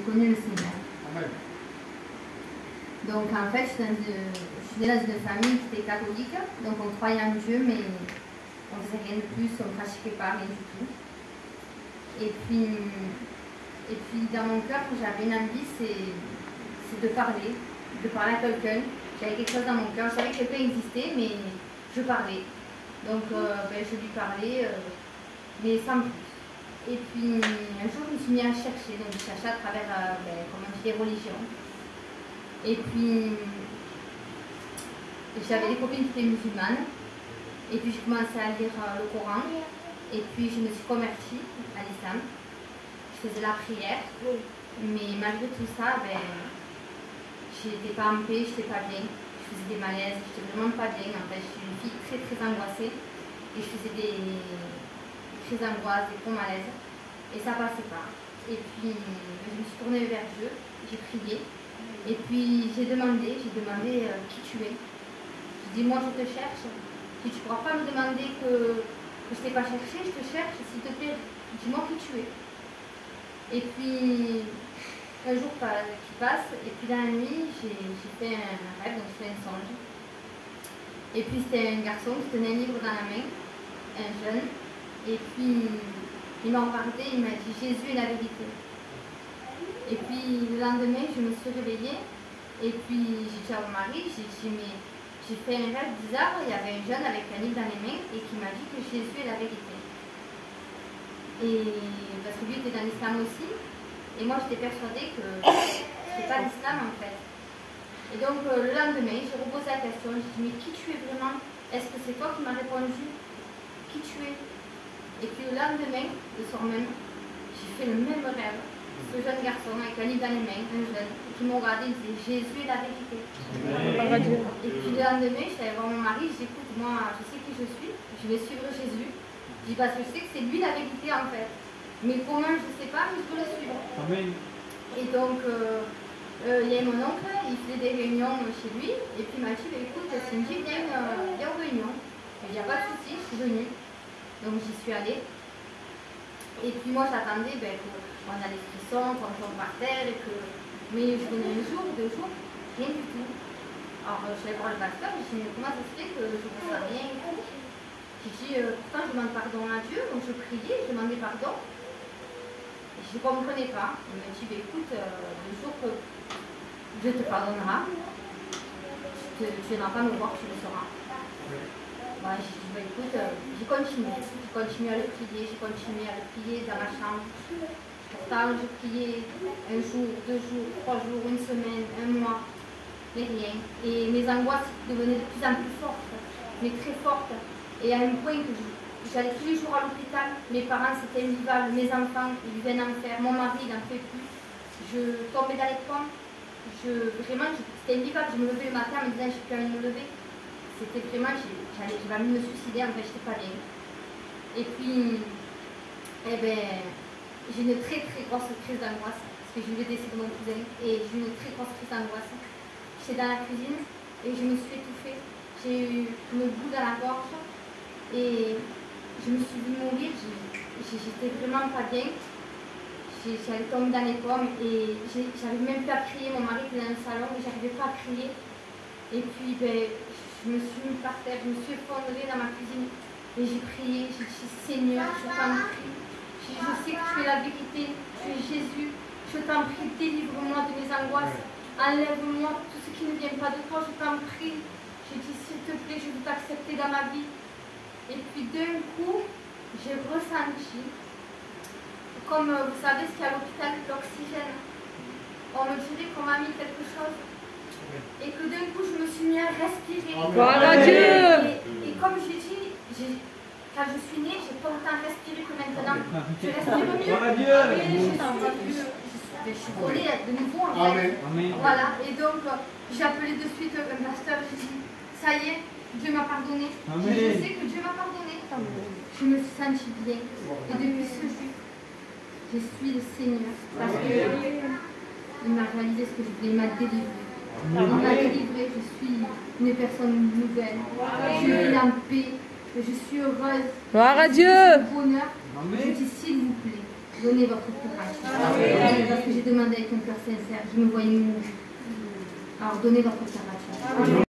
connu le Seigneur. Amen. Donc en fait, je suis née dans une famille qui était catholique, donc on croyait en Dieu, mais on ne faisait rien de plus, on ne pratiquait pas rien du tout. Et puis dans mon cœur, j'avais une envie, c'est de parler à quelqu'un. J'avais quelque chose dans mon cœur, je savais que quelqu'un existait, mais je parlais. Donc je lui parlais, mais sans plus. Et puis un jour, je me suis mis à chercher, donc je cherchais à travers, comment on dit, les religions. Et puis j'avais des copines qui étaient musulmanes, et puis j'ai commencé à lire le Coran, et puis je me suis convertie à l'islam. Je faisais la prière, mais malgré tout ça, j'étais pas en paix, j'étais pas bien. Je faisais des malaises, j'étais vraiment pas bien. En fait, je suis une fille très très angoissée, et je faisais des crises d'angoisse, des gros malaises, et ça passait pas. Et puis je me suis tournée vers Dieu, j'ai prié, et puis j'ai demandé qui tu es. J'ai dit, moi je te cherche, si tu ne pourras pas me demander que je ne t'ai pas cherché, je te cherche, s'il te plaît, dis-moi qui tu es. Et puis un jour qui passe, et puis dans la nuit, j'ai fait un rêve, donc j'ai fait un songe. Et puis c'était un garçon qui tenait un livre dans la main, un jeune, et puis il m'a regardé, il m'a dit, Jésus est la vérité. Et puis le lendemain, je me suis réveillée, et puis j'ai dit à mon mari, j'ai dit, mais j'ai fait un rêve bizarre, il y avait un jeune avec un livre dans les mains, et qui m'a dit que Jésus est la vérité. Et parce que lui était dans l'islam aussi, et moi j'étais persuadée que c'était pas l'islam en fait. Et donc le lendemain, j'ai reposé la question, j'ai dit, mais qui tu es vraiment? Est-ce que c'est toi qui m'as répondu? Qui tu es? Et puis le lendemain, le soir même, j'ai fait le même rêve. Ce jeune garçon avec un livre dans les mains, un jeune, qui m'a regardé, il disait, Jésus est la vérité. Et puis le lendemain, je suis allée voir mon mari, je dis, écoute, moi je sais qui je suis, je vais suivre Jésus. Je dis, parce que je sais que c'est lui la vérité en fait. Mais comment, je ne sais pas, mais je peux le suivre. Amen. Et donc, il y a mon oncle, il faisait des réunions chez lui, et puis il m'a dit, écoute, Cindy, viens aux réunions. Il n'y a pas de souci, je suis venue. Donc j'y suis allée. Et puis moi j'attendais qu'on a les frissons, qu'on tombe par terre, mais je venais un jour, 2 jours, rien du tout. Alors je suis allée voir le pasteur, je me suis dit, mais comment ça se fait que je ne ressens rien et tout? J'ai dit, pourtant je demande pardon à Dieu, donc je priais, je demandais pardon. Et je ne comprenais pas. Il m'a dit, écoute, le jour que Dieu te pardonnera, tu ne viendras pas me voir, tu le sauras. Moi, j'ai dit, écoute, j'ai continué à le prier, dans ma chambre. Pourtant, je priais un jour, 2 jours, 3 jours, une semaine, un mois, mais rien. Et mes angoisses devenaient de plus en plus fortes, mais très fortes. Et à un point que j'allais tous les jours à l'hôpital, mes parents c'était invivables, mes enfants ils viennent en faire, mon mari il n'en fait plus. Je tombais dans les pommes, vraiment c'était invivable, je me levais le matin en me disant je n'ai plus envie de me lever. C'était vraiment, j'avais envie de me suicider, en fait, je n'étais pas bien. Et puis, j'ai une très très grosse crise d'angoisse, parce que je voulais décès de mon cousin, et j'ai eu une très grosse crise d'angoisse. J'étais dans la cuisine, et je me suis étouffée. J'ai eu une boue dans la gorge, et je me suis vue mourir, j'étais vraiment pas bien. J'allais tomber dans les pommes, et j'arrivais même plus à crier, mon mari était dans le salon, et j'arrivais pas à crier. Et puis, je me suis mis par terre, je me suis effondrée dans ma cuisine et j'ai prié, j'ai dit Seigneur, je t'en prie, je sais que tu es la vérité, tu es Jésus, je t'en prie, délivre-moi de mes angoisses, enlève-moi tout ce qui ne vient pas de toi, je t'en prie. J'ai dit s'il te plaît, je veux t'accepter dans ma vie. Et puis d'un coup, j'ai ressenti, comme vous savez ce qu'il y a à l'hôpital, l'oxygène. On me dirait qu'on m'a mis quelque chose. Et que d'un coup je me suis mis à respirer. Gloire à Dieu. Et comme je dis, quand je suis née, j'ai pas autant respiré que maintenant. Je respire mieux. Gloire à Dieu. Je suis collée de nouveau en fait. Amen. Voilà, et donc j'ai appelé de suite un pasteur, j'ai dit, ça y est, Dieu m'a pardonné. Amen. Je sais que Dieu m'a pardonné. Je me suis sentie bien. Et depuis ce jour, je suis le Seigneur. Parce qu'il m'a réalisé ce que je voulais, il m'a délivré. Il m'a délivré, je suis une personne nouvelle. Je vis en paix, je suis heureuse. Gloire à Dieu. Je suis bonheur. Je dis s'il vous plaît, donnez votre cœur. Parce que j'ai demandé avec un cœur sincère, je me voyais mourir. Alors donnez votre cœur.